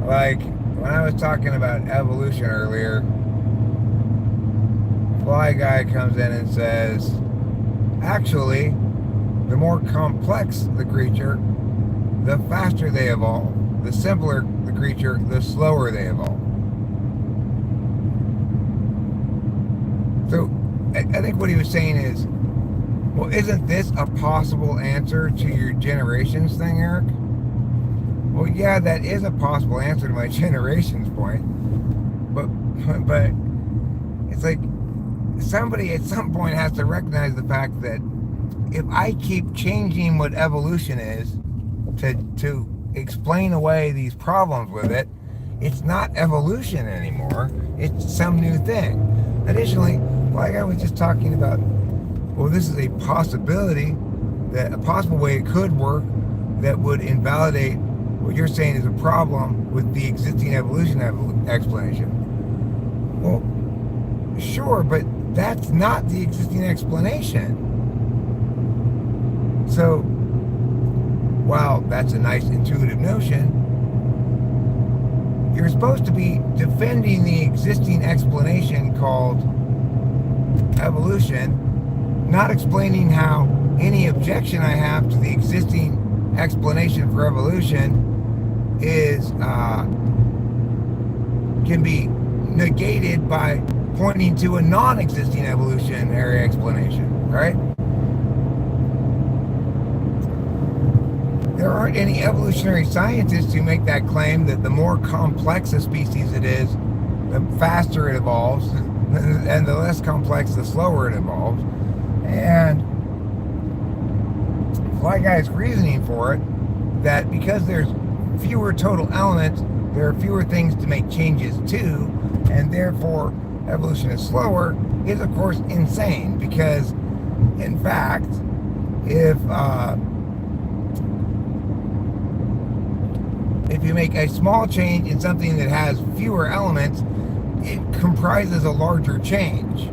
Speaker 1: Like, when I was talking about evolution earlier, Fly Guy comes in and says, actually, the more complex the creature, the faster they evolve. The simpler the creature, the slower they evolve. So, I think what he was saying is, well, isn't this a possible answer to your generations thing, Eric? Well, yeah, that is a possible answer to my generations point, but it's like somebody at some point has to recognize the fact that if I keep changing what evolution is to explain away these problems with it, it's not evolution anymore. It's some new thing. Additionally, like I was just talking about, well, this is a possibility, that a possible way it could work that would invalidate what you're saying is a problem with the existing evolution explanation. Well, sure, but that's not the existing explanation. So, while that's a nice intuitive notion, you're supposed to be defending the existing explanation called evolution, not explaining how any objection I have to the existing explanation for evolution is can be negated by pointing to a non-existing evolutionary explanation, right? There aren't any evolutionary scientists who make that claim that the more complex a species it is, the faster it evolves, and the less complex, the slower it evolves. And Fly Guy's reasoning for it, that because there's fewer total elements, there are fewer things to make changes to, and therefore evolution is slower, is of course insane, because in fact, if you make a small change in something that has fewer elements, it comprises a larger change.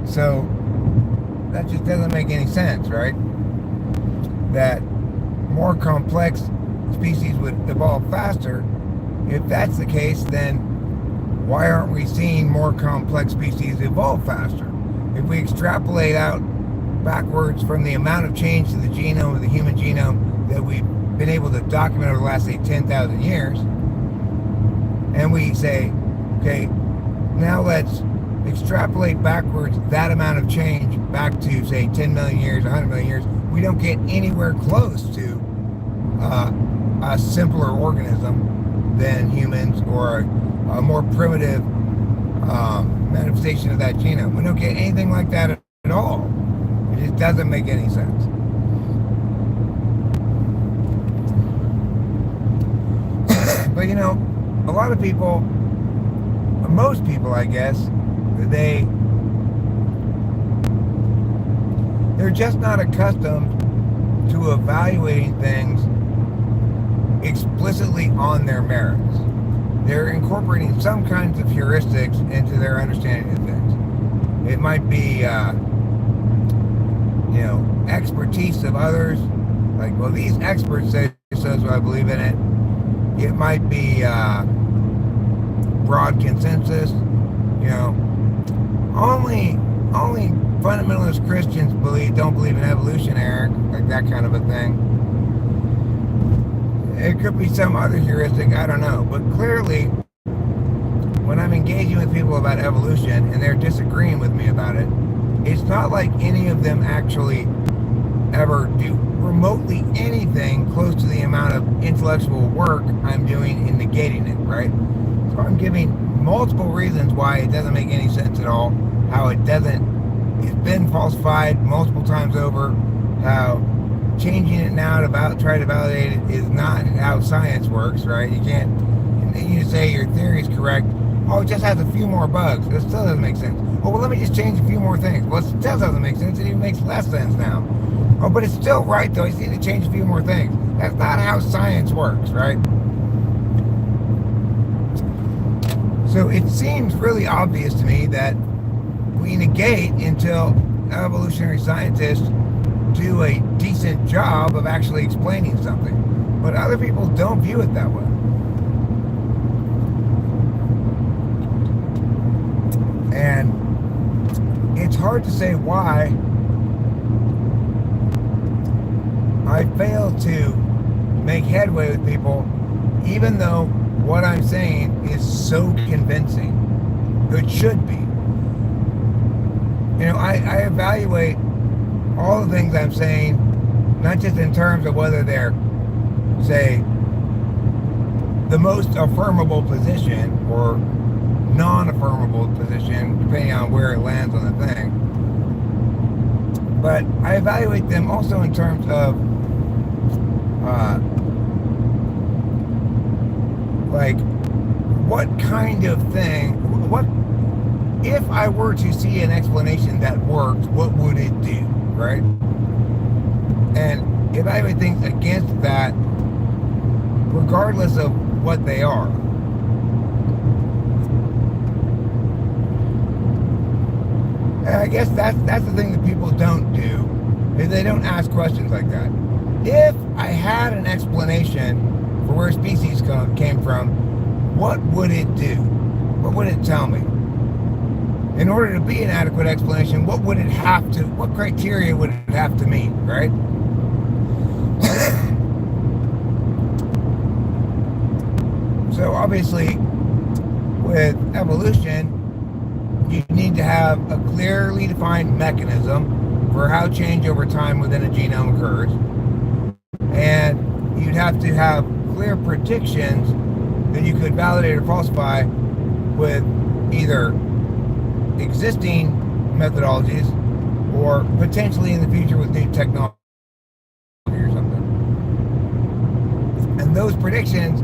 Speaker 1: So that just doesn't make any sense, right? That more complex species would evolve faster. If that's the case, then why aren't we seeing more complex species evolve faster? If we extrapolate out backwards from the amount of change to the genome of the human genome that we've been able to document over the last, say, 10,000 years, and we say, okay, now let's extrapolate backwards that amount of change back to, say, 10 million years, 100 million years, we don't get anywhere close to a simpler organism than humans, or a more primitive manifestation of that genome. We don't get anything like that at all. It just doesn't make any sense. But you know, a lot of people, most people, I guess, they're just not accustomed to evaluating things explicitly on their merits. They're incorporating some kinds of heuristics into their understanding of things. It might be, expertise of others. Like, well, these experts say so, so I believe in it. It might be broad consensus. Only fundamentalist Christians don't believe in evolution, Eric, like that kind of a thing. It could be some other heuristic, I don't know. But clearly, when I'm engaging with people about evolution and they're disagreeing with me about it, it's not like any of them actually ever do remotely anything close to the amount of intellectual work I'm doing in negating it, right? So I'm giving multiple reasons why it doesn't make any sense at all, how it's been falsified multiple times over, how changing it now to try to validate it is not how science works, right? You can't, you say your theory is correct, oh, it just has a few more bugs. That still doesn't make sense. Oh, well, let me just change a few more things. Well, it still doesn't make sense. It even makes less sense now. Oh, but it's still right, though. You just need to change a few more things. That's not how science works, right? So it seems really obvious to me that we negate until evolutionary scientists do a decent job of actually explaining something. But other people don't view it that way. And it's hard to say why I fail to make headway with people, even though what I'm saying is so convincing. It should be. I evaluate all the things I'm saying, not just in terms of whether they're, say, the most affirmable position or non-affirmable position, depending on where it lands on the thing. But I evaluate them also in terms of, like, what kind of thing, if I were to see an explanation that worked, what would it do, right? And evaluate things against that, regardless of what they are. And I guess that's the thing that people don't do, is they don't ask questions like that. If I had an explanation for where species came from, what would it do? What would it tell me? In order to be an adequate explanation, what criteria would it have to meet, right? So obviously, with evolution, you need to have a clearly defined mechanism for how change over time within a genome occurs. And you'd have to have clear predictions that you could validate or falsify with either existing methodologies or potentially in the future with new technology or something. And those predictions,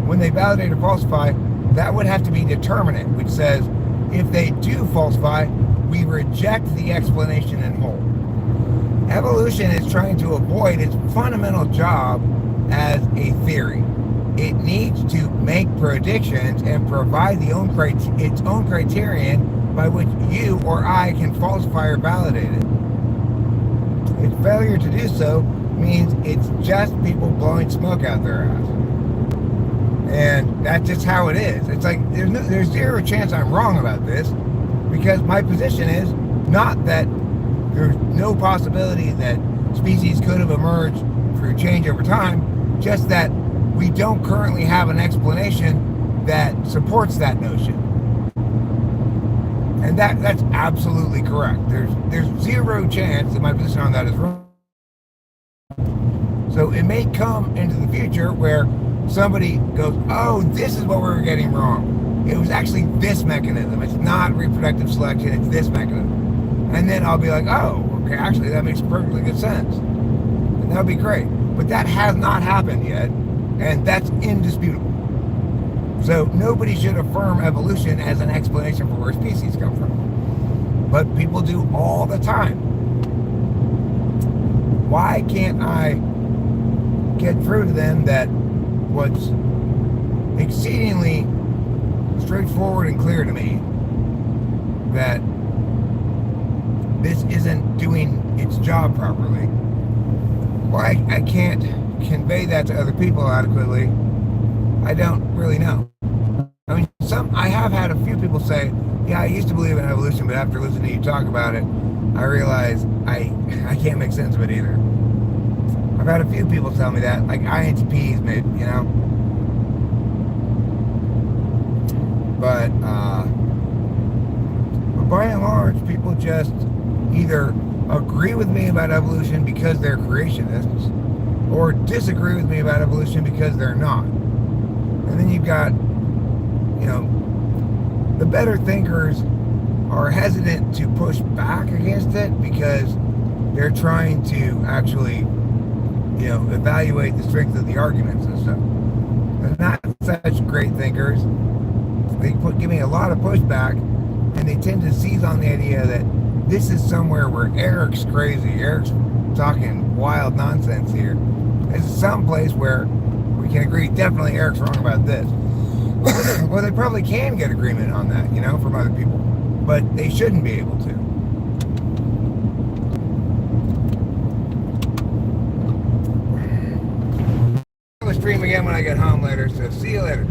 Speaker 1: when they validate or falsify, that would have to be determinate, which says if they do falsify, we reject the explanation in whole. Evolution is trying to avoid its fundamental job as a theory. It needs to make predictions and provide its own criterion by which you or I can falsify or validate it. Its failure to do so means it's just people blowing smoke out their ass. And that's just how it is. It's like there's zero chance I'm wrong about this, because my position is not that there's no possibility that species could have emerged through change over time, just that we don't currently have an explanation that supports that notion. And that's absolutely correct. There's zero chance that my position on that is wrong. So it may come into the future where somebody goes, oh, this is what we were getting wrong. It was actually this mechanism. It's not reproductive selection, it's this mechanism. And then I'll be like, oh, okay, actually that makes perfectly good sense. And that would be great. But that has not happened yet, and that's indisputable. So nobody should affirm evolution as an explanation for where species come from. But people do all the time. Why can't I get through to them that what's exceedingly straightforward and clear to me, that this isn't doing its job properly? Why I can't convey that to other people adequately, I don't really know. I mean, I have had a few people say, yeah, I used to believe in evolution, but after listening to you talk about it, I realize I can't make sense of it either. I've had a few people tell me that, like INTPs maybe, you know? But by and large, people just either agree with me about evolution because they're creationists, or disagree with me about evolution because they're not. And then you've got, the better thinkers are hesitant to push back against it because they're trying to actually, evaluate the strength of the arguments and stuff. They're not such great thinkers. They give me a lot of pushback, and they tend to seize on the idea that this is somewhere where Eric's crazy. Eric's talking wild nonsense here. This is some place where we can agree, definitely Eric's wrong about this. Well, they probably can get agreement on that, from other people. But they shouldn't be able to. I'll stream again when I get home later, so see you later.